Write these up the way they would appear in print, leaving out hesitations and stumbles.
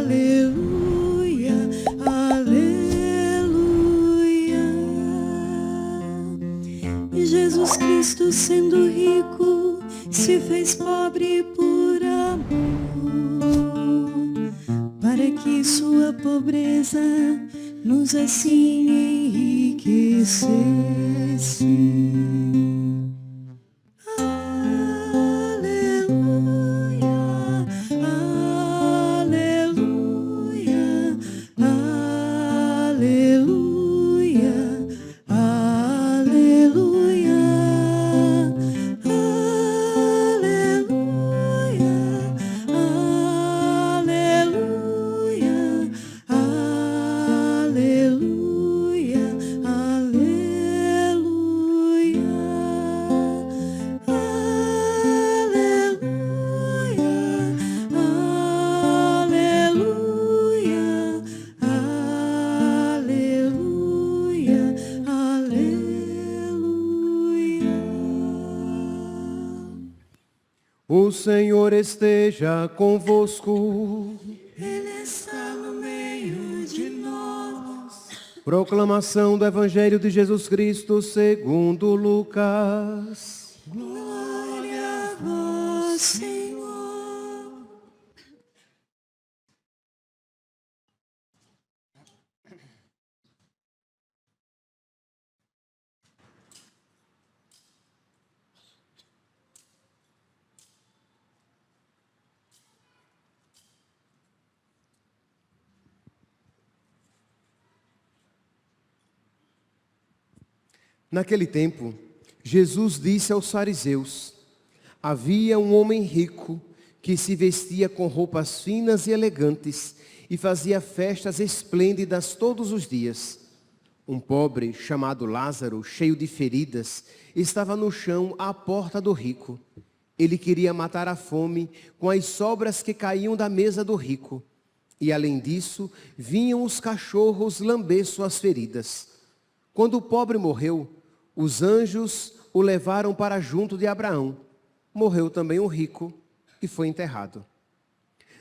Aleluia, aleluia. E Jesus Cristo, sendo rico, se fez pobre por amor, para que sua pobreza nos assim enriquecesse. O Senhor esteja convosco. Ele está no meio de nós. Proclamação do Evangelho de Jesus Cristo segundo Lucas. Glória a vós, Senhor. Naquele tempo, Jesus disse aos fariseus: havia um homem rico que se vestia com roupas finas e elegantes e fazia festas esplêndidas todos os dias. Um pobre, chamado Lázaro, cheio de feridas, estava no chão à porta do rico. Ele queria matar a fome com as sobras que caíam da mesa do rico. E além disso, vinham os cachorros lamber suas feridas. Quando o pobre morreu, os anjos o levaram para junto de Abraão. Morreu também o rico e foi enterrado.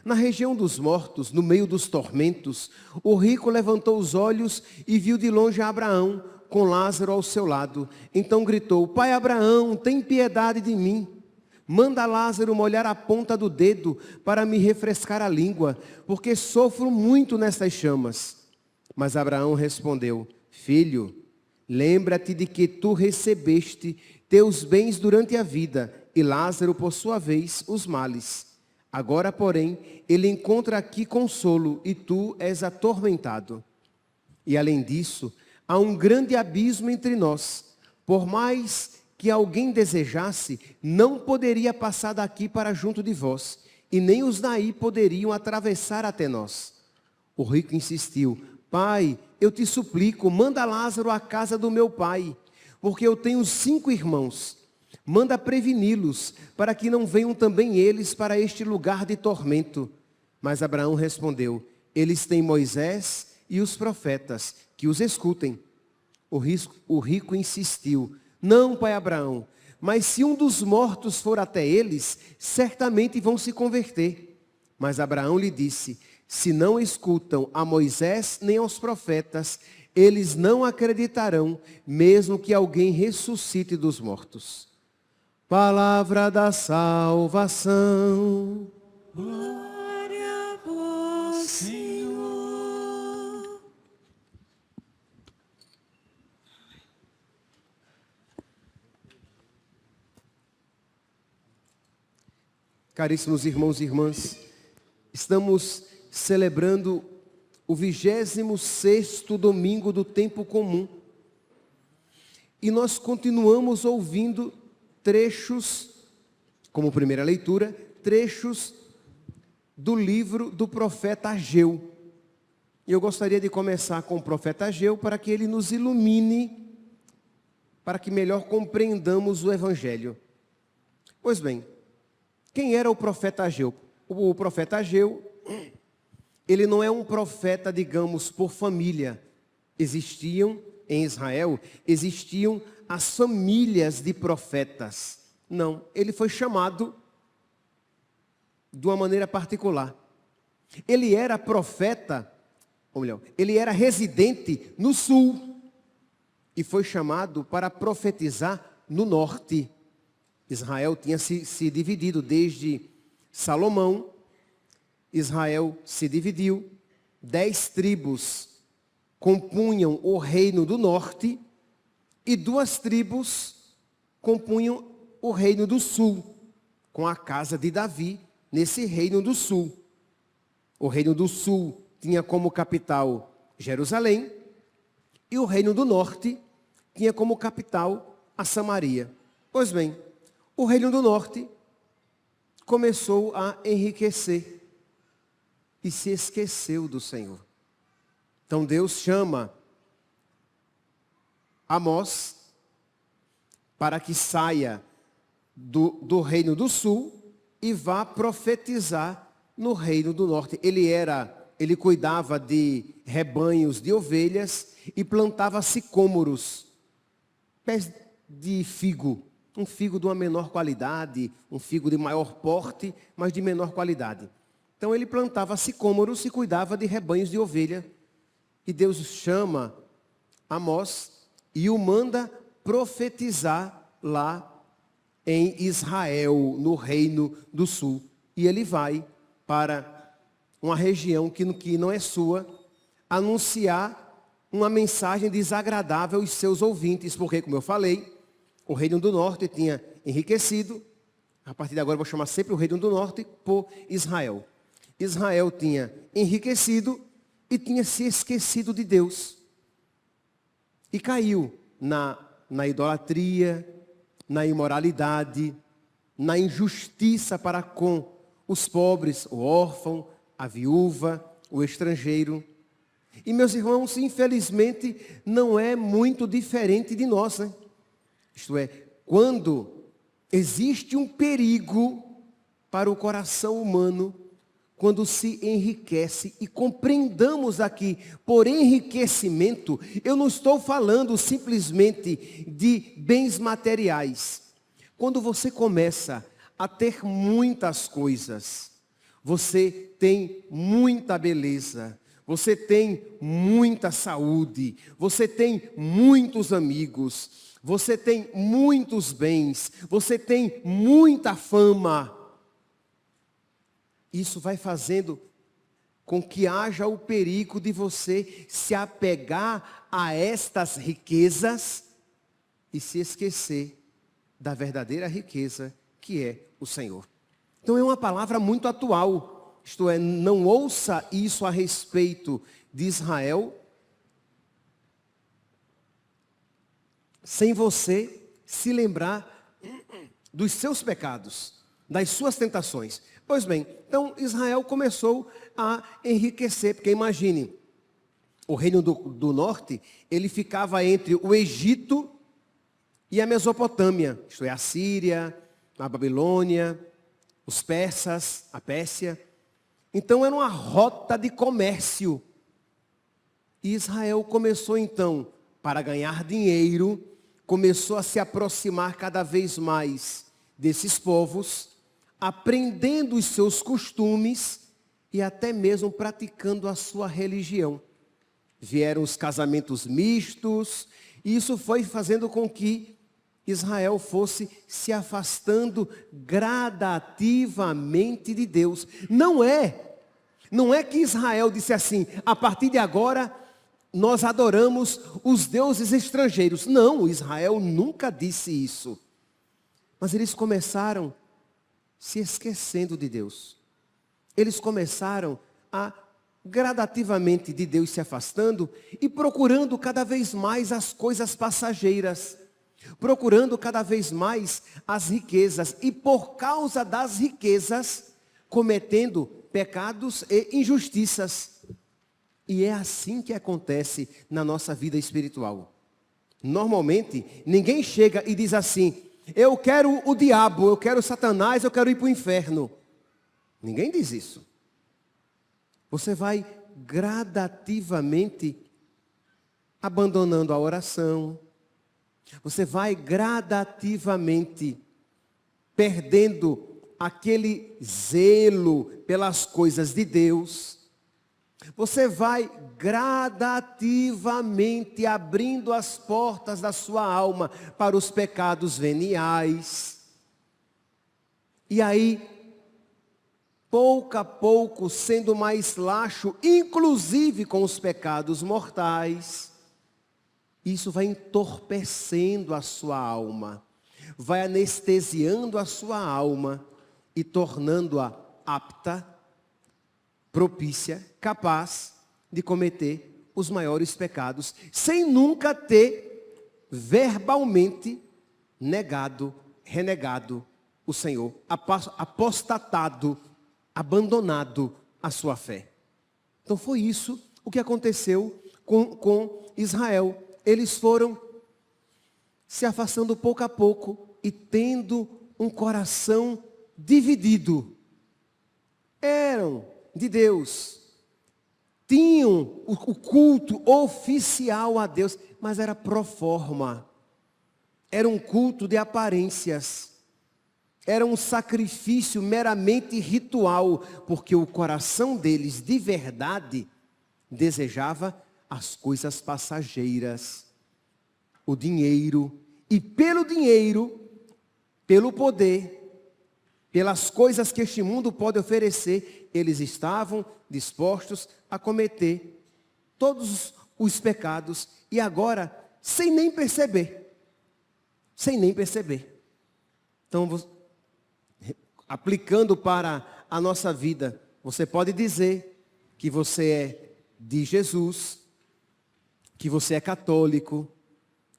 Na região dos mortos, no meio dos tormentos, o rico levantou os olhos e viu de longe Abraão, com Lázaro ao seu lado. Então gritou: Pai Abraão, tem piedade de mim. Manda Lázaro molhar a ponta do dedo para me refrescar a língua, porque sofro muito nestas chamas. Mas Abraão respondeu: Filho, lembra-te de que tu recebeste teus bens durante a vida, e Lázaro, por sua vez, os males. Agora, porém, ele encontra aqui consolo, e tu és atormentado. E além disso, há um grande abismo entre nós. Por mais que alguém desejasse, não poderia passar daqui para junto de vós, e nem os daí poderiam atravessar até nós. O rico insistiu: Pai, eu te suplico, manda Lázaro à casa do meu pai, porque eu tenho 5 irmãos. Manda preveni-los, para que não venham também eles para este lugar de tormento. Mas Abraão respondeu: Eles têm Moisés e os profetas, que os escutem. O rico insistiu: Não, pai Abraão, mas se um dos mortos for até eles, certamente vão se converter. Mas Abraão lhe disse: Se não escutam a Moisés nem aos profetas, eles não acreditarão, mesmo que alguém ressuscite dos mortos. Palavra da salvação. Glória a vós, Senhor. Caríssimos irmãos e irmãs, estamos celebrando o 26º domingo do tempo comum. E nós continuamos ouvindo trechos, como primeira leitura, trechos do livro do profeta Ageu. E eu gostaria de começar com o profeta Ageu para que ele nos ilumine, para que melhor compreendamos o Evangelho. Pois bem, quem era o profeta Ageu? O profeta Ageu, ele não é um profeta, digamos, por família. Em Israel, existiam as famílias de profetas. Não, ele foi chamado de uma maneira particular. Ele era profeta, ou melhor, ele era residente no sul e foi chamado para profetizar no norte. Israel tinha se dividido desde Salomão. Israel se dividiu, 10 tribos compunham o reino do norte e 2 tribos compunham o reino do sul, com a casa de Davi nesse reino do sul. O reino do sul tinha como capital Jerusalém e o reino do norte tinha como capital a Samaria. Pois bem, o reino do norte começou a enriquecer e se esqueceu do Senhor. Então Deus chama Amós para que saia do reino do sul e vá profetizar no reino do norte. Ele cuidava de rebanhos de ovelhas e plantava sicômoros, pés de figo, um figo de uma menor qualidade, um figo de maior porte, mas de menor qualidade. Então ele plantava sicômoros e cuidava de rebanhos de ovelha. E Deus chama Amós e o manda profetizar lá em Israel, no reino do sul. E ele vai para uma região que não é sua, anunciar uma mensagem desagradável aos seus ouvintes, porque, como eu falei, o reino do norte tinha enriquecido. A partir de agora eu vou chamar sempre o reino do norte por Israel. Israel tinha enriquecido e tinha se esquecido de Deus. E caiu na idolatria, na imoralidade, na injustiça para com os pobres, o órfão, a viúva, o estrangeiro. E, meus irmãos, infelizmente, não é muito diferente de nós, né? Isto é, quando existe um perigo para o coração humano, quando se enriquece, e compreendamos aqui, por enriquecimento, eu não estou falando simplesmente de bens materiais. Quando você começa a ter muitas coisas, você tem muita beleza, você tem muita saúde, você tem muitos amigos, você tem muitos bens, você tem muita fama. Isso vai fazendo com que haja o perigo de você se apegar a estas riquezas e se esquecer da verdadeira riqueza que é o Senhor. Então é uma palavra muito atual, isto é, não ouça isso a respeito de Israel sem você se lembrar dos seus pecados, das suas tentações. Pois bem, então Israel começou a enriquecer, porque imagine, o reino do norte, ele ficava entre o Egito e a Mesopotâmia, isto é, a Síria, a Babilônia, os persas, a Pérsia. Então era uma rota de comércio. E Israel começou então, para ganhar dinheiro, começou a se aproximar cada vez mais desses povos, aprendendo os seus costumes e até mesmo praticando a sua religião. Vieram os casamentos mistos, e isso foi fazendo com que Israel fosse se afastando gradativamente de Deus. Não é que Israel disse assim, a partir de agora nós adoramos os deuses estrangeiros. Não, Israel nunca disse isso. Mas eles começaram se esquecendo de Deus. Eles começaram a gradativamente de Deus se afastando e procurando cada vez mais as coisas passageiras, procurando cada vez mais as riquezas e por causa das riquezas cometendo pecados e injustiças. E é assim que acontece na nossa vida espiritual. Normalmente, ninguém chega e diz assim, eu quero o diabo, eu quero Satanás, eu quero ir para o inferno. Ninguém diz isso. Você vai gradativamente abandonando a oração. Você vai gradativamente perdendo aquele zelo pelas coisas de Deus. Você vai gradativamente abrindo as portas da sua alma para os pecados veniais. E aí, pouco a pouco, sendo mais laxo, inclusive com os pecados mortais, isso vai entorpecendo a sua alma, vai anestesiando a sua alma e tornando-a apta, propícia, capaz de cometer os maiores pecados, sem nunca ter verbalmente negado, renegado o Senhor, apostatado, abandonado a sua fé. Então foi isso o que aconteceu com Israel. Eles foram se afastando pouco a pouco e tendo um coração dividido. Eram de Deus, tinham o culto oficial a Deus, mas era pro forma, era um culto de aparências, era um sacrifício meramente ritual, porque o coração deles de verdade desejava as coisas passageiras, o dinheiro, e pelo dinheiro, pelo poder, pelas coisas que este mundo pode oferecer, eles estavam dispostos a cometer todos os pecados, e agora, sem nem perceber. Então, aplicando para a nossa vida, você pode dizer que você é de Jesus, que você é católico,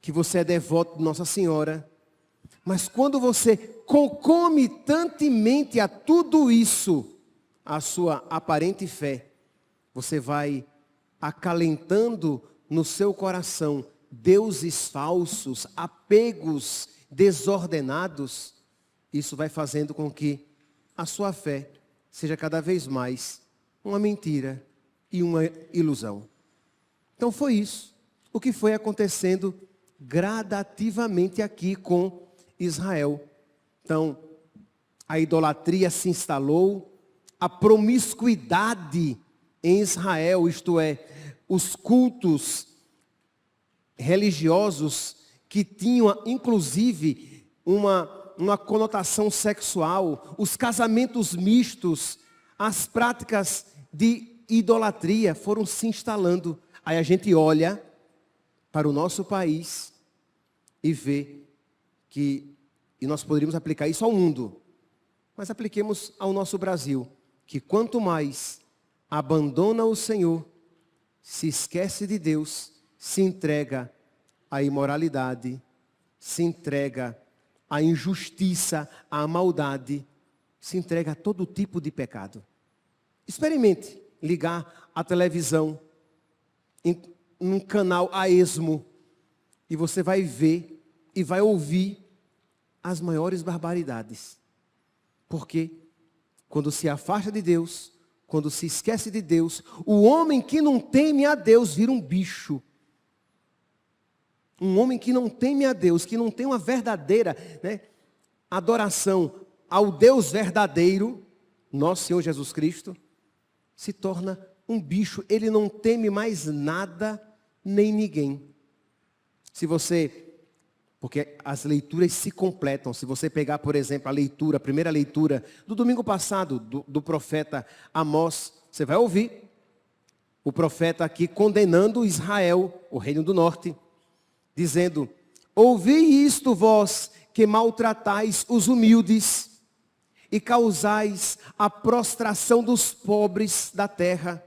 que você é devoto de Nossa Senhora, mas quando você concomitantemente a tudo isso, a sua aparente fé, você vai acalentando no seu coração deuses falsos, apegos desordenados, isso vai fazendo com que a sua fé seja cada vez mais uma mentira e uma ilusão. Então foi isso, o que foi acontecendo gradativamente aqui com Israel. Então, a idolatria se instalou, a promiscuidade em Israel, isto é, os cultos religiosos que tinham inclusive uma conotação sexual, os casamentos mistos, as práticas de idolatria foram se instalando. Aí a gente olha para o nosso país e vê que, e nós poderíamos aplicar isso ao mundo, mas apliquemos ao nosso Brasil, que quanto mais abandona o Senhor, se esquece de Deus, se entrega à imoralidade, se entrega à injustiça, à maldade, se entrega a todo tipo de pecado. Experimente ligar a televisão em um canal a esmo e você vai ver e vai ouvir as maiores barbaridades. Porque quando se afasta de Deus, quando se esquece de Deus, o homem que não teme a Deus vira um bicho. Um homem que não teme a Deus, que não tem uma verdadeira adoração ao Deus verdadeiro, nosso Senhor Jesus Cristo, se torna um bicho. Ele não teme mais nada, nem ninguém. Se você... Porque as leituras se completam. Se você pegar, por exemplo, a primeira leitura do domingo passado, do profeta Amós, você vai ouvir o profeta aqui condenando Israel, o reino do norte, dizendo: ouvi isto vós que maltratais os humildes e causais a prostração dos pobres da terra.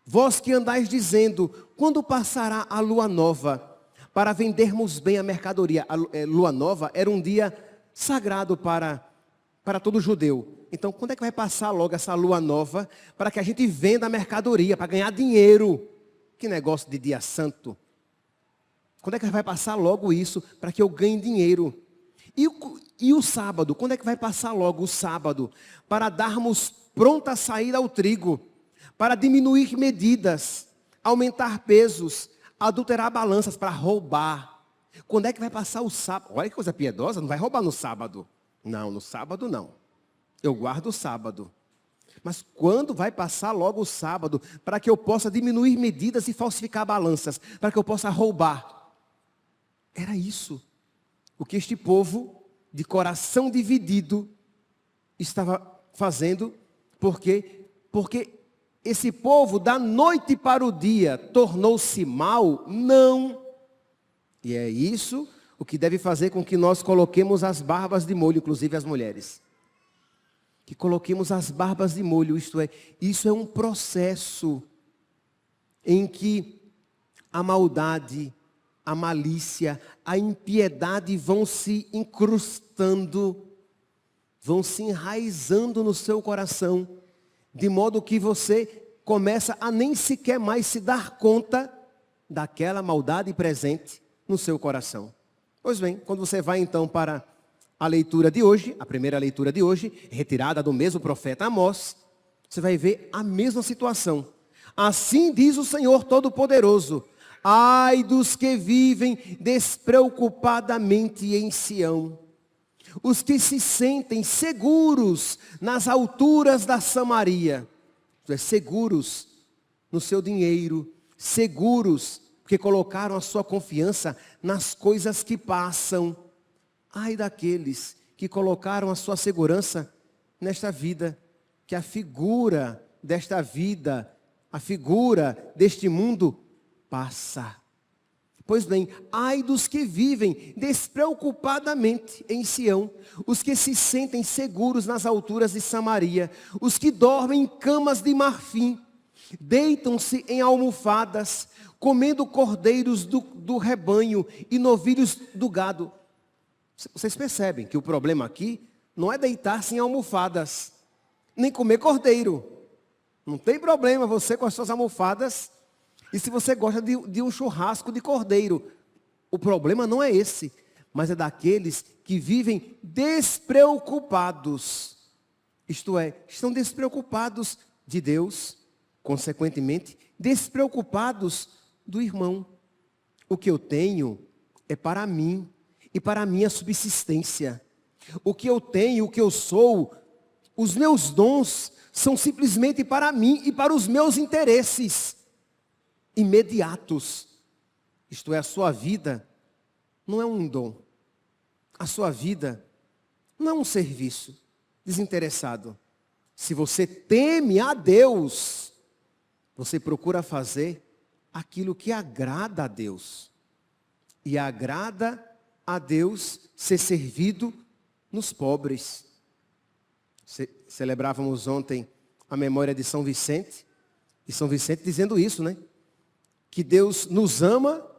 Vós que andais dizendo, quando passará a lua nova, para vendermos bem a mercadoria. A lua nova era um dia sagrado para todo judeu. Então, quando é que vai passar logo essa lua nova para que a gente venda a mercadoria, para ganhar dinheiro? Que negócio de dia santo. Quando é que vai passar logo isso para que eu ganhe dinheiro? E o sábado? Quando é que vai passar logo o sábado? Para darmos pronta saída ao trigo, para diminuir medidas, aumentar pesos, adulterar balanças para roubar. Quando é que vai passar o sábado? Olha que coisa piedosa, não vai roubar no sábado. Não, no sábado não. Eu guardo o sábado. Mas quando vai passar logo o sábado, para que eu possa diminuir medidas e falsificar balanças, para que eu possa roubar? Era isso o que este povo de coração dividido estava fazendo. Por quê? Porque esse povo da noite para o dia tornou-se mal? Não. E é isso o que deve fazer com que nós coloquemos as barbas de molho, inclusive as mulheres. Que coloquemos as barbas de molho, isto é, isso é um processo em que a maldade, a malícia, a impiedade vão se incrustando, vão se enraizando no seu coração, de modo que você começa a nem sequer mais se dar conta daquela maldade presente no seu coração. Pois bem, quando você vai então para a leitura de hoje, a primeira leitura de hoje, retirada do mesmo profeta Amós, você vai ver a mesma situação. Assim diz o Senhor Todo-Poderoso: ai dos que vivem despreocupadamente em Sião, os que se sentem seguros nas alturas da Samaria, seguros no seu dinheiro, seguros porque colocaram a sua confiança nas coisas que passam. Ai daqueles que colocaram a sua segurança nesta vida, que a figura desta vida, a figura deste mundo passa. Pois bem, ai dos que vivem despreocupadamente em Sião, os que se sentem seguros nas alturas de Samaria, os que dormem em camas de marfim, deitam-se em almofadas, comendo cordeiros do rebanho e novilhos do gado. Vocês percebem que o problema aqui não é deitar-se em almofadas, nem comer cordeiro. Não tem problema você com as suas almofadas, e se você gosta de um churrasco de cordeiro. O problema não é esse, mas é daqueles que vivem despreocupados. Isto é, estão despreocupados de Deus, consequentemente, despreocupados do irmão. O que eu tenho é para mim e para a minha subsistência. O que eu tenho, o que eu sou, os meus dons são simplesmente para mim e para os meus interesses imediatos. Isto é, a sua vida não é um dom. A sua vida não é um serviço desinteressado. Se você teme a Deus, você procura fazer aquilo que agrada a Deus. E agrada a Deus ser servido nos pobres. Celebrávamos ontem a memória de São Vicente. E São Vicente dizendo isso, né? Que Deus nos ama.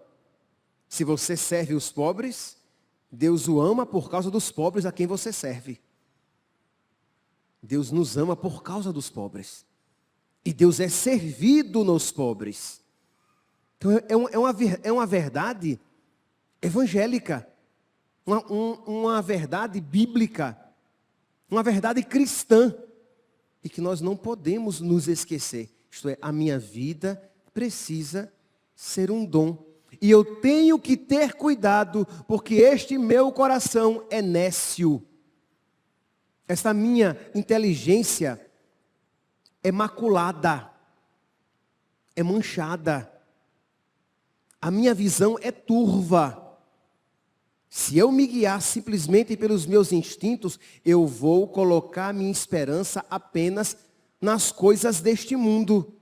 Se você serve os pobres, Deus o ama por causa dos pobres a quem você serve. Deus nos ama por causa dos pobres. E Deus é servido nos pobres. Então é uma verdade evangélica. Uma verdade bíblica. Uma verdade cristã. E que nós não podemos nos esquecer. Isto é, a minha vida precisa ser um dom. E eu tenho que ter cuidado, porque este meu coração é nécio. Esta minha inteligência é maculada, é manchada. A minha visão é turva. Se eu me guiar simplesmente pelos meus instintos, eu vou colocar minha esperança apenas nas coisas deste mundo.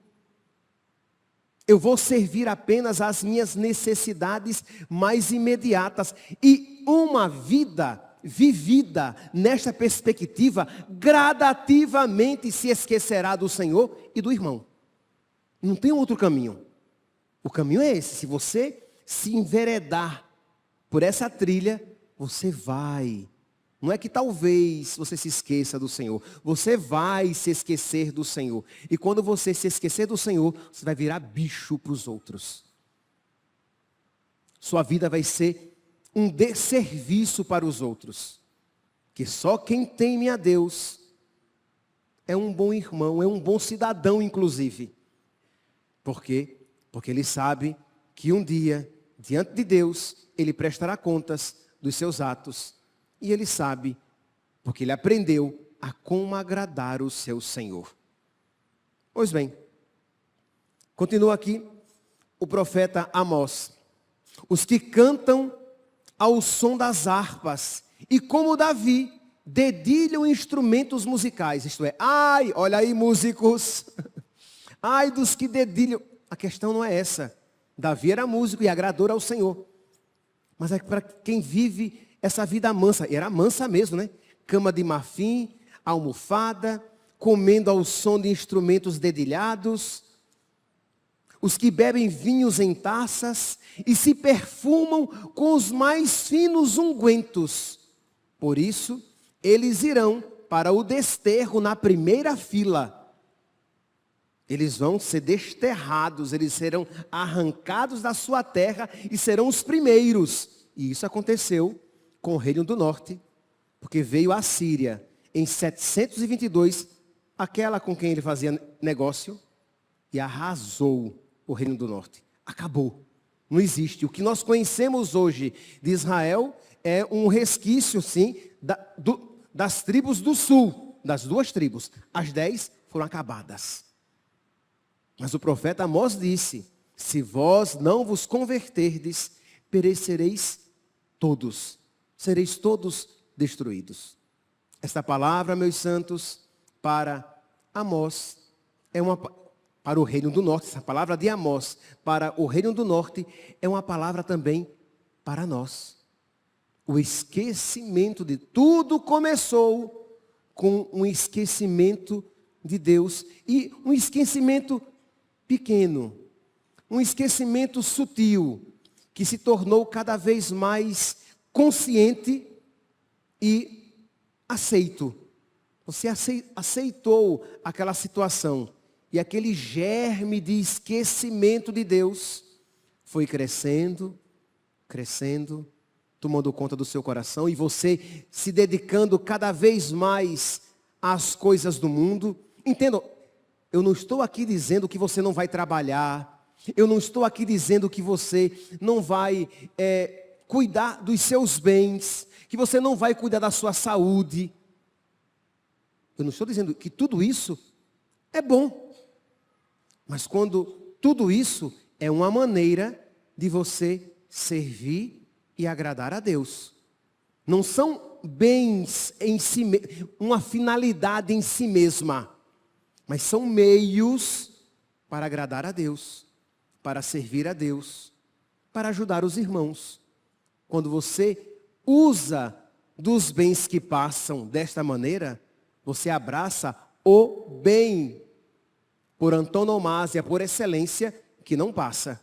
Eu vou servir apenas às minhas necessidades mais imediatas. E uma vida vivida nesta perspectiva, gradativamente se esquecerá do Senhor e do irmão. Não tem outro caminho. O caminho é esse. Se você se enveredar por essa trilha, você vai. Não é que talvez você se esqueça do Senhor. Você vai se esquecer do Senhor. E quando você se esquecer do Senhor, você vai virar bicho para os outros. Sua vida vai ser um desserviço para os outros. Que só quem teme a Deus é um bom irmão, é um bom cidadão, inclusive. Por quê? Porque ele sabe que um dia, diante de Deus, ele prestará contas dos seus atos. E ele sabe, porque ele aprendeu a como agradar o seu Senhor. Pois bem, continua aqui o profeta Amós. Os que cantam ao som das harpas e como Davi dedilham instrumentos musicais. Isto é, ai, olha aí músicos, ai dos que dedilham. A questão não é essa. Davi era músico e agradou ao Senhor. Mas é para quem vive essa vida mansa, e era mansa mesmo, né? Cama de marfim, almofada, comendo ao som de instrumentos dedilhados. Os que bebem vinhos em taças e se perfumam com os mais finos ungüentos. Por isso, eles irão para o desterro na primeira fila. Eles vão ser desterrados, eles serão arrancados da sua terra e serão os primeiros. E isso aconteceu com o Reino do Norte, porque veio a Síria em 722, aquela com quem ele fazia negócio, e arrasou o Reino do Norte. Acabou. Não existe. O que nós conhecemos hoje de Israel é um resquício, sim, das tribos do sul, das 2 tribos. As 10 foram acabadas. Mas o profeta Amós disse: se vós não vos converterdes, perecereis todos. Sereis todos destruídos. Esta palavra, meus santos, para Amós, para o Reino do Norte, essa palavra de Amós, para o Reino do Norte, é uma palavra também para nós. O esquecimento de tudo começou com um esquecimento de Deus. E um esquecimento pequeno, um esquecimento sutil, que se tornou cada vez mais consciente e aceito. Você aceitou aquela situação. E aquele germe de esquecimento de Deus foi crescendo, crescendo, tomando conta do seu coração. E você se dedicando cada vez mais às coisas do mundo. Entendam, eu não estou aqui dizendo que você não vai trabalhar. Eu não estou aqui dizendo que você não vai cuidar dos seus bens. Que você não vai cuidar da sua saúde. Eu não estou dizendo que tudo isso é bom. Mas quando tudo isso é uma maneira de você servir e agradar a Deus. Não são bens em si, uma finalidade em si mesma. Mas são meios para agradar a Deus, para servir a Deus, para ajudar os irmãos. Quando você usa dos bens que passam desta maneira, você abraça o bem, por antonomasia, por excelência, que não passa.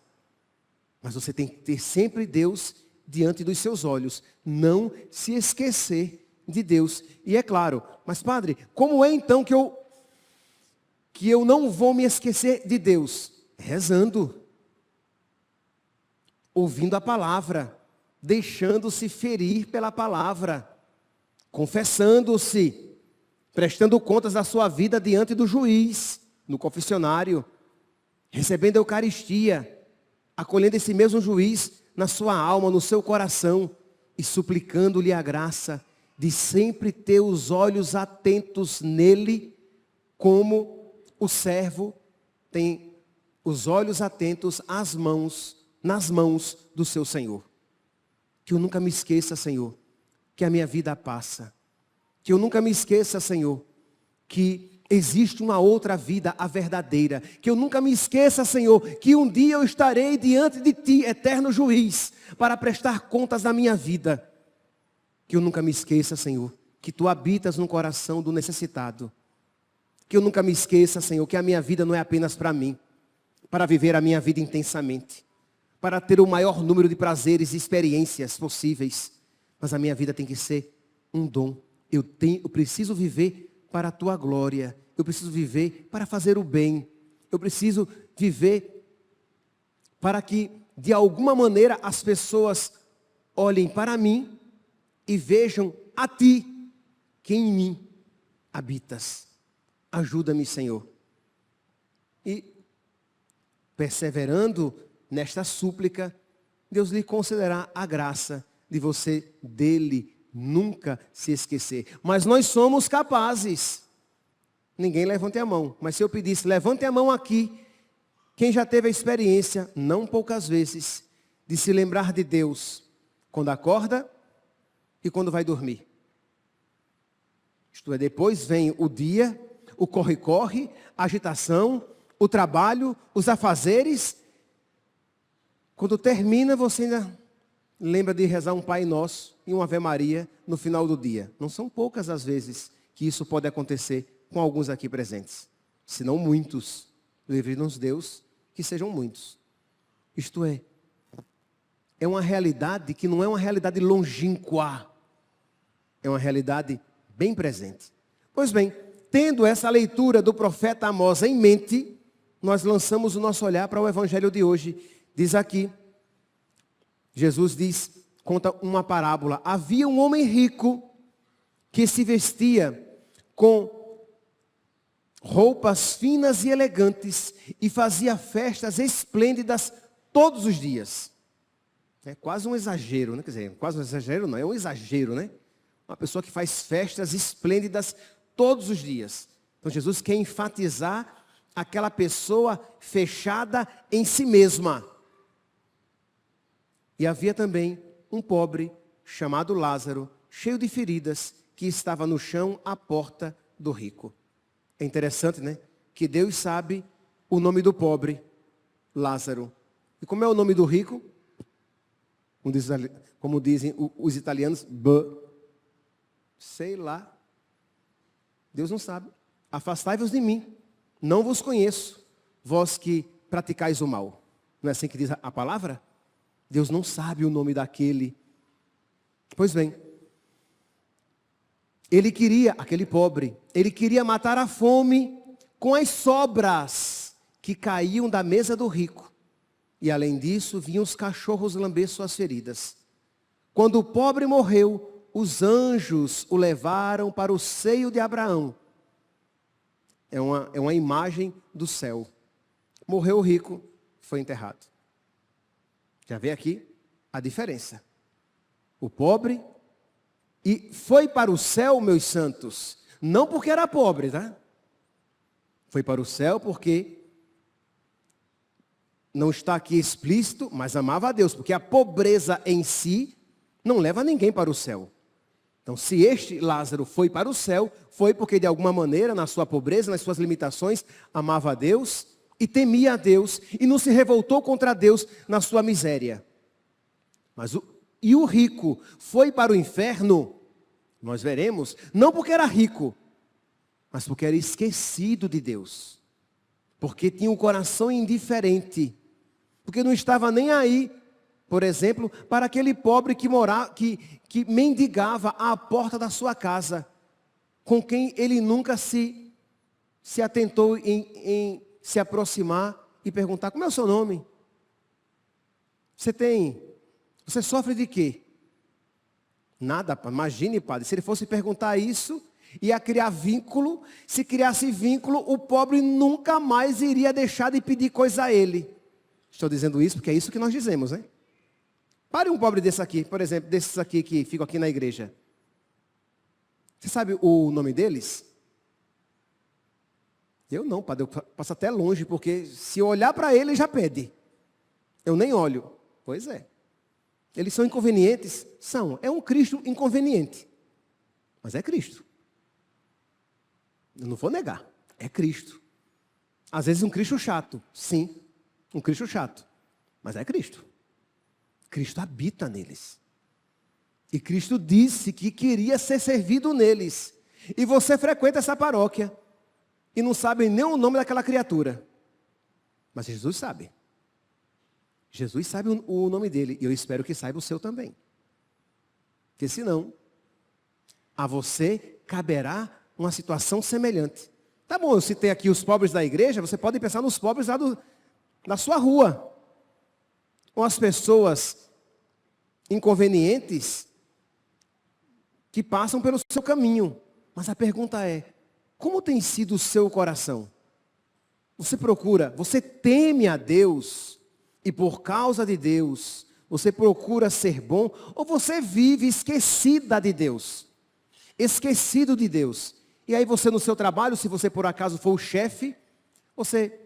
Mas você tem que ter sempre Deus diante dos seus olhos. Não se esquecer de Deus. E é claro, mas padre, como é então que eu não vou me esquecer de Deus? Rezando. Ouvindo a palavra. Deixando-se ferir pela palavra. Confessando-se. Prestando contas da sua vida diante do juiz. No confessionário, recebendo a Eucaristia, acolhendo esse mesmo juiz na sua alma, no seu coração, e suplicando-lhe a graça de sempre ter os olhos atentos nele, como o servo tem os olhos atentos nas mãos do seu Senhor. Que eu nunca me esqueça, Senhor, que a minha vida passa. Que eu nunca me esqueça, Senhor, que existe uma outra vida, a verdadeira. Que eu nunca me esqueça, Senhor, que um dia eu estarei diante de Ti, eterno juiz, para prestar contas da minha vida. Que eu nunca me esqueça, Senhor, que Tu habitas no coração do necessitado. Que eu nunca me esqueça, Senhor, que a minha vida não é apenas para mim, para viver a minha vida intensamente, para ter o maior número de prazeres e experiências possíveis. Mas a minha vida tem que ser um dom. Eu preciso viver para a Tua glória. Eu preciso viver para fazer o bem. Eu preciso viver para que, de alguma maneira, as pessoas olhem para mim e vejam a Ti, que em mim habitas. Ajuda-me, Senhor. E, perseverando nesta súplica, Deus lhe concederá a graça de você dele nunca se esquecer. Mas nós somos capazes. Ninguém levante a mão. Mas se eu pedisse, levante a mão aqui. Quem já teve a experiência, não poucas vezes, de se lembrar de Deus quando acorda e quando vai dormir. Isto é, depois vem o dia, o corre-corre, a agitação, o trabalho, os afazeres. Quando termina, você ainda lembra de rezar um Pai Nosso e uma Ave Maria no final do dia. Não são poucas as vezes que isso pode acontecer com alguns aqui presentes. Se não muitos. Livre-nos Deus, que sejam muitos. Isto é uma realidade que não é uma realidade longínqua. É uma realidade bem presente. Pois bem, tendo essa leitura do profeta Amós em mente, nós lançamos o nosso olhar para o evangelho de hoje. Diz aqui, Jesus diz, conta uma parábola. Havia um homem rico que se vestia com roupas finas e elegantes e fazia festas esplêndidas todos os dias. É quase um exagero, né? Quer dizer, quase um exagero não, é um exagero, né? Uma pessoa que faz festas esplêndidas todos os dias. Então Jesus quer enfatizar aquela pessoa fechada em si mesma. E havia também um pobre chamado Lázaro, cheio de feridas, que estava no chão à porta do rico. É interessante, né? Que Deus sabe o nome do pobre, Lázaro. E como é o nome do rico? Como dizem os italianos, sei lá. Deus não sabe. Afastai-vos de mim, não vos conheço, vós que praticais o mal. Não é assim que diz a palavra? Deus não sabe o nome daquele. Pois bem, aquele pobre, ele queria matar a fome com as sobras que caíam da mesa do rico. E além disso, vinham os cachorros lamber suas feridas. Quando o pobre morreu, os anjos o levaram para o seio de Abraão. É uma imagem do céu. Morreu o rico, foi enterrado. Já vê aqui a diferença. O pobre e foi para o céu, meus santos, não porque era pobre, tá? Foi para o céu porque não está aqui explícito, mas amava a Deus, porque a pobreza em si não leva ninguém para o céu. Então, se este Lázaro foi para o céu, foi porque de alguma maneira, na sua pobreza, nas suas limitações, amava a Deus e temia a Deus e não se revoltou contra Deus na sua miséria. E o rico foi para o inferno, nós veremos, não porque era rico, mas porque era esquecido de Deus. Porque tinha um coração indiferente. Porque não estava nem aí, por exemplo, para aquele pobre que mendigava à porta da sua casa, com quem ele nunca se atentou em se aproximar e perguntar: como é o seu nome? Você sofre de quê? Nada, imagine, padre, se ele fosse perguntar isso, ia criar vínculo. Se criasse vínculo, o pobre nunca mais iria deixar de pedir coisa a ele. Estou dizendo isso porque é isso que nós dizemos, né? Pare um pobre desse aqui, por exemplo, desses aqui que ficam aqui na igreja. Você sabe o nome deles? Eu não, padre, eu passo até longe, porque se eu olhar para ele, já pede. Eu nem olho. Pois é. Eles são inconvenientes? São. É um Cristo inconveniente. Mas é Cristo. Eu não vou negar. É Cristo. Às vezes um Cristo chato. Sim. Um Cristo chato. Mas é Cristo. Cristo habita neles. E Cristo disse que queria ser servido neles. E você frequenta essa paróquia e não sabe nem o nome daquela criatura. Mas Jesus sabe. Jesus sabe o nome dele. E eu espero que saiba o seu também. Porque senão, a você caberá uma situação semelhante. Tá bom, eu citei aqui os pobres da igreja, você pode pensar nos pobres lá da sua rua. Ou as pessoas inconvenientes que passam pelo seu caminho. Mas a pergunta é: como tem sido o seu coração? Você procura, você teme a Deus e por causa de Deus, você procura ser bom, ou você vive esquecida de Deus, esquecido de Deus. E aí você no seu trabalho, se você por acaso for o chefe, você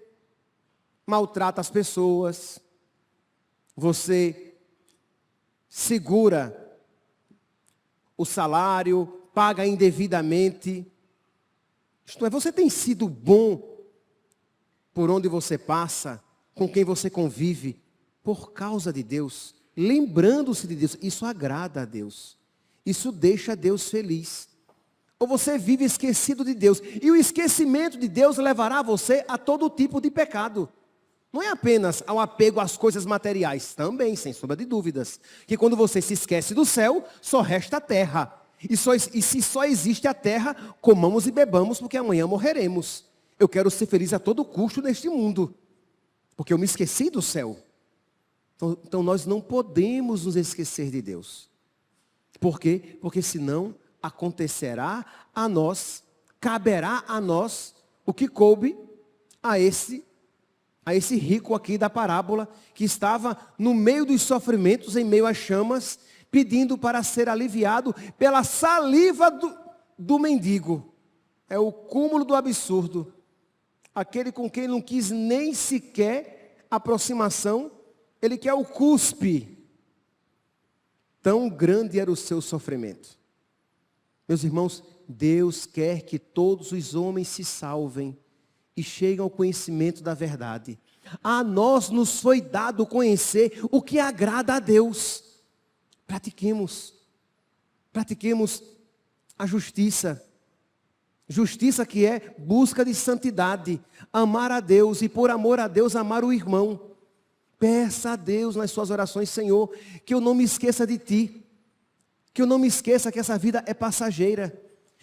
maltrata as pessoas, você segura o salário, paga indevidamente. Isto é, você tem sido bom por onde você passa, com quem você convive, por causa de Deus, lembrando-se de Deus. Isso agrada a Deus, isso deixa Deus feliz. Ou você vive esquecido de Deus, e o esquecimento de Deus levará você a todo tipo de pecado. Não é apenas ao apego às coisas materiais, também, sem sombra de dúvidas. Que quando você se esquece do céu, só resta a terra. E se só existe a terra, comamos e bebamos, porque amanhã morreremos. Eu quero ser feliz a todo custo neste mundo, porque eu me esqueci do céu. Então nós não podemos nos esquecer de Deus. Por quê? Porque senão acontecerá a nós, caberá a nós o que coube a esse rico aqui da parábola, que estava no meio dos sofrimentos, em meio às chamas, pedindo para ser aliviado pela saliva do mendigo. É o cúmulo do absurdo. Aquele com quem não quis nem sequer aproximação, ele quer o cuspe. Tão grande era o seu sofrimento. Meus irmãos, Deus quer que todos os homens se salvem e cheguem ao conhecimento da verdade. A nós nos foi dado conhecer o que agrada a Deus. Pratiquemos a justiça. Justiça que é busca de santidade, amar a Deus e por amor a Deus amar o irmão. Peça a Deus nas suas orações: Senhor, que eu não me esqueça de Ti, que eu não me esqueça que essa vida é passageira,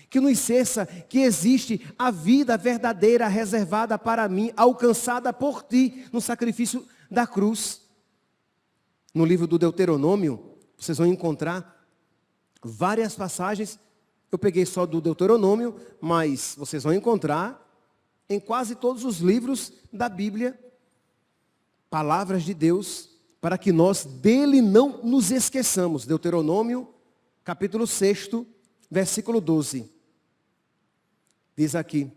que eu não esqueça que existe a vida verdadeira reservada para mim, alcançada por Ti no sacrifício da cruz. No livro do Deuteronômio, vocês vão encontrar várias passagens. Eu peguei só do Deuteronômio, mas vocês vão encontrar em quase todos os livros da Bíblia palavras de Deus para que nós dele não nos esqueçamos. Deuteronômio, capítulo 6, versículo 12. Diz aqui: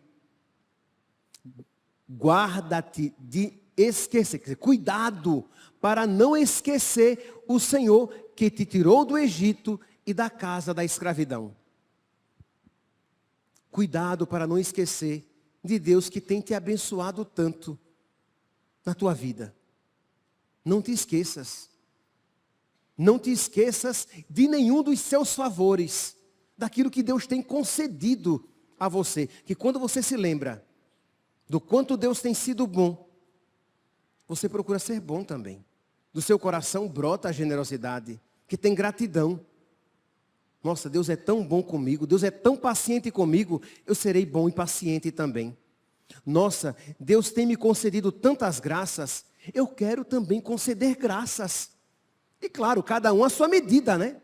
guarda-te de esquecer, cuidado para não esquecer o Senhor que te tirou do Egito e da casa da escravidão. Cuidado para não esquecer de Deus que tem te abençoado tanto na tua vida. Não te esqueças. Não te esqueças de nenhum dos seus favores, daquilo que Deus tem concedido a você. Que quando você se lembra do quanto Deus tem sido bom, você procura ser bom também. Do seu coração brota a generosidade, que tem gratidão. Nossa, Deus é tão bom comigo, Deus é tão paciente comigo, eu serei bom e paciente também. Nossa, Deus tem me concedido tantas graças, eu quero também conceder graças. E claro, cada um à sua medida, né?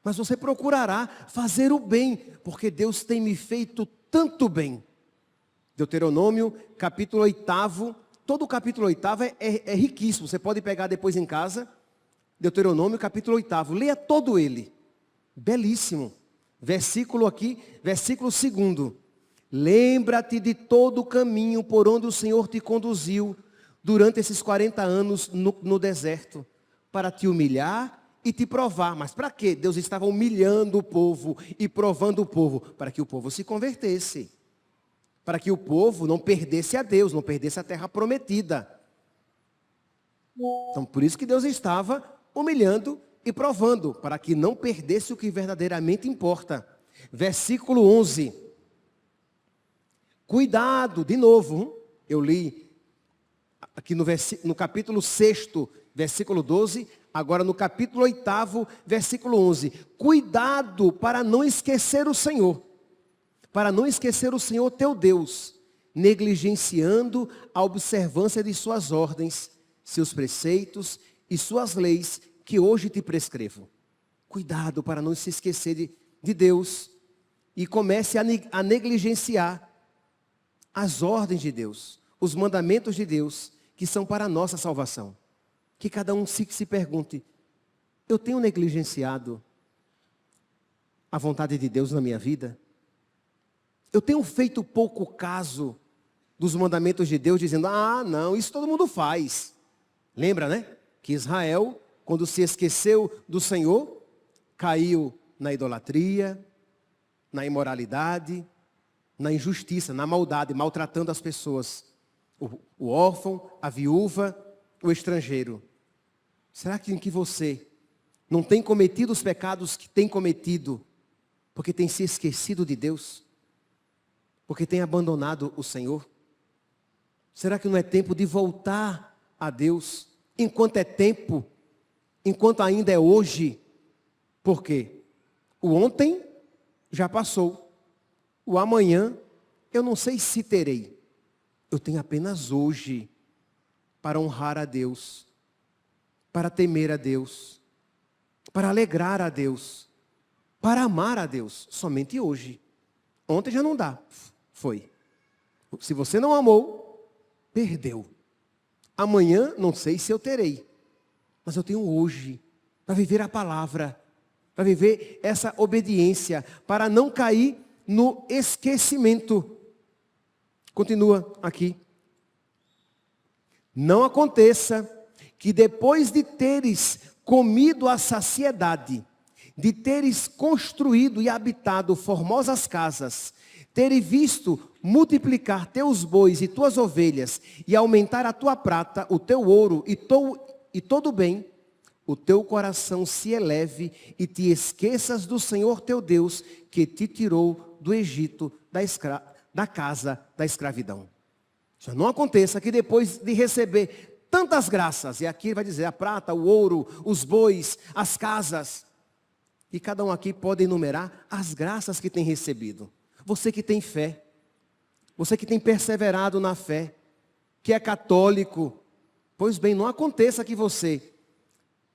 Mas você procurará fazer o bem, porque Deus tem me feito tanto bem. Deuteronômio, capítulo 8, todo o capítulo 8 é riquíssimo, você pode pegar depois em casa. Deuteronômio, capítulo 8, leia todo ele. Belíssimo. Versículo 2. Lembra-te de todo o caminho por onde o Senhor te conduziu durante esses 40 anos no deserto, para te humilhar e te provar. Mas para quê? Deus estava humilhando o povo e provando o povo, para que o povo se convertesse, para que o povo não perdesse a Deus, não perdesse a terra prometida. Então, por isso que Deus estava humilhando e provando, para que não perdesse o que verdadeiramente importa. Versículo 11. Cuidado, de novo, eu li aqui no capítulo 6, versículo 12, agora no capítulo 8, versículo 11. Cuidado para não esquecer o Senhor, teu Deus, negligenciando a observância de suas ordens, seus preceitos e suas leis, que hoje te prescrevo. Cuidado para não se esquecer de Deus e comece a negligenciar as ordens de Deus, os mandamentos de Deus, que são para a nossa salvação. que cada um se pergunte: eu tenho negligenciado a vontade de Deus na minha vida? Eu tenho feito pouco caso dos mandamentos de Deus, dizendo: ah, não, isso todo mundo faz. Lembra, né? Que Israel, quando se esqueceu do Senhor, caiu na idolatria, na imoralidade, na injustiça, na maldade, maltratando as pessoas. O órfão, a viúva, o estrangeiro. Será que você não tem cometido os pecados que tem cometido porque tem se esquecido de Deus? Porque tem abandonado o Senhor? Será que não é tempo de voltar a Deus enquanto é tempo, enquanto ainda é hoje? Por quê? O ontem já passou. O amanhã eu não sei se terei. Eu tenho apenas hoje para honrar a Deus, para temer a Deus, para alegrar a Deus, para amar a Deus, somente hoje. Ontem já não dá, foi. Se você não amou, perdeu. Amanhã não sei se eu terei, mas eu tenho hoje para viver a palavra, para viver essa obediência, para não cair no esquecimento. Continua aqui. Não aconteça que depois de teres comido a saciedade, de teres construído e habitado formosas casas, teres visto multiplicar teus bois e tuas ovelhas, e aumentar a tua prata, o teu ouro e todo bem, o teu coração se eleve e te esqueças do Senhor teu Deus, que te tirou do Egito, da casa da escravidão. Já não aconteça que depois de receber tantas graças, e aqui vai dizer a prata, o ouro, os bois, as casas, e cada um aqui pode enumerar as graças que tem recebido. Você que tem fé, você que tem perseverado na fé, que é católico, pois bem, não aconteça que você,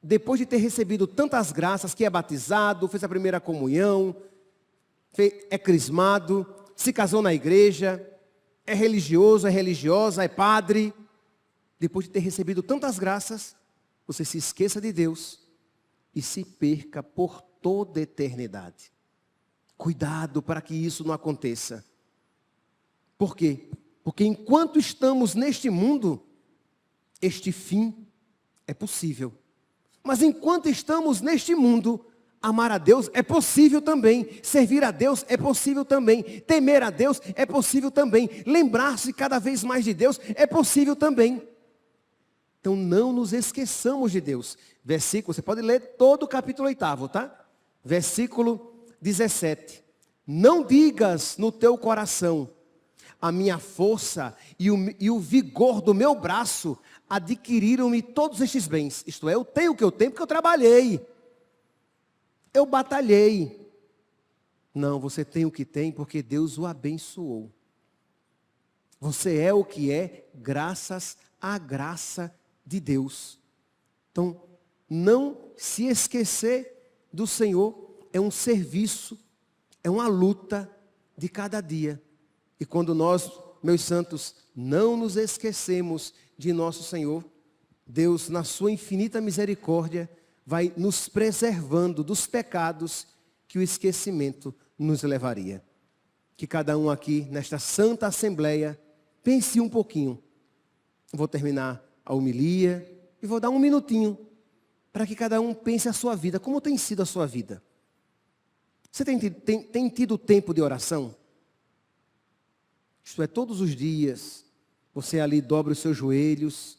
depois de ter recebido tantas graças, que é batizado, fez a primeira comunhão, é crismado, se casou na igreja, é religioso, é religiosa, é padre, depois de ter recebido tantas graças, você se esqueça de Deus e se perca por toda a eternidade. Cuidado para que isso não aconteça. Por quê? Porque enquanto estamos neste mundo, este fim é possível. Mas enquanto estamos neste mundo, amar a Deus é possível também. Servir a Deus é possível também. Temer a Deus é possível também. Lembrar-se cada vez mais de Deus é possível também. Então não nos esqueçamos de Deus. Versículo, você pode ler todo o capítulo 8, tá? Versículo 17. Não digas no teu coração: a minha força e o vigor do meu braço adquiriram-me todos estes bens. Isto é, eu tenho o que eu tenho porque eu trabalhei. Eu batalhei. Não, você tem o que tem porque Deus o abençoou. Você é o que é graças à graça de Deus. Então, não se esquecer do Senhor é um serviço, é uma luta de cada dia. E quando nós, meus santos, não nos esquecemos de nosso Senhor, Deus, na sua infinita misericórdia, vai nos preservando dos pecados que o esquecimento nos levaria. Que cada um aqui, nesta santa assembleia, pense um pouquinho. Vou terminar a homilia e vou dar um minutinho para que cada um pense a sua vida. Como tem sido a sua vida? Você tem tido tempo de oração? Isto é, todos os dias, você ali dobra os seus joelhos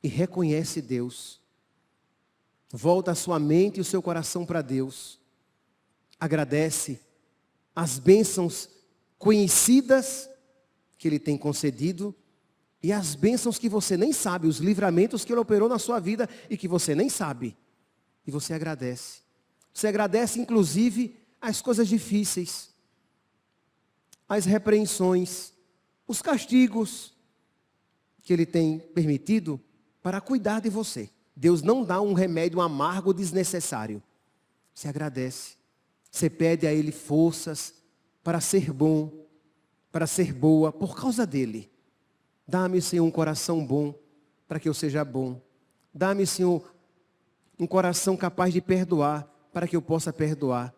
e reconhece Deus. Volta a sua mente e o seu coração para Deus. Agradece as bênçãos conhecidas que Ele tem concedido e as bênçãos que você nem sabe, os livramentos que Ele operou na sua vida e que você nem sabe. E você agradece. Você agradece, inclusive, as coisas difíceis, as repreensões, os castigos que Ele tem permitido para cuidar de você. Deus não dá um remédio amargo desnecessário. Você agradece. Você pede a Ele forças para ser bom, para ser boa, por causa dEle. Dá-me, Senhor, um coração bom, para que eu seja bom. Dá-me, Senhor, um coração capaz de perdoar, para que eu possa perdoar.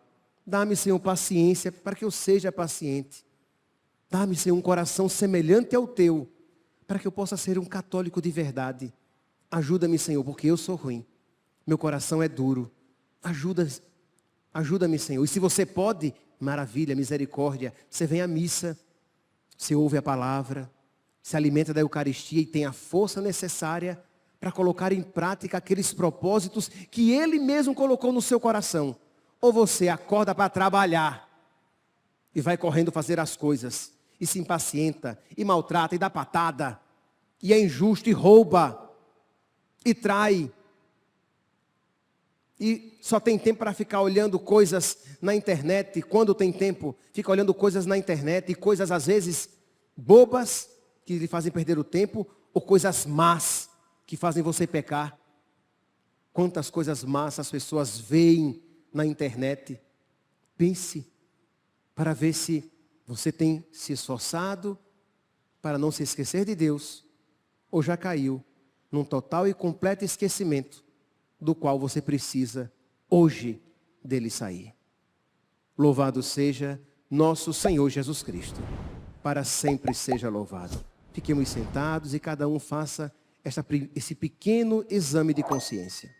Dá-me, Senhor, paciência, para que eu seja paciente. Dá-me, Senhor, um coração semelhante ao teu, para que eu possa ser um católico de verdade. Ajuda-me, Senhor, porque eu sou ruim. Meu coração é duro. Ajuda-me, Senhor. E se você pode, maravilha, misericórdia. Você vem à missa, você ouve a palavra, se alimenta da Eucaristia e tem a força necessária para colocar em prática aqueles propósitos que Ele mesmo colocou no seu coração. Ou você acorda para trabalhar e vai correndo fazer as coisas, e se impacienta, e maltrata, e dá patada, e é injusto, e rouba, e trai, e só tem tempo para ficar olhando coisas na internet. E quando tem tempo, fica olhando coisas na internet, e coisas às vezes bobas, que lhe fazem perder o tempo, ou coisas más, que fazem você pecar. Quantas coisas más as pessoas veem na internet. Pense, para ver se você tem se esforçado para não se esquecer de Deus, ou já caiu num total e completo esquecimento, do qual você precisa hoje dele sair. Louvado seja nosso Senhor Jesus Cristo. Para sempre seja louvado. Fiquemos sentados e cada um faça esse pequeno exame de consciência.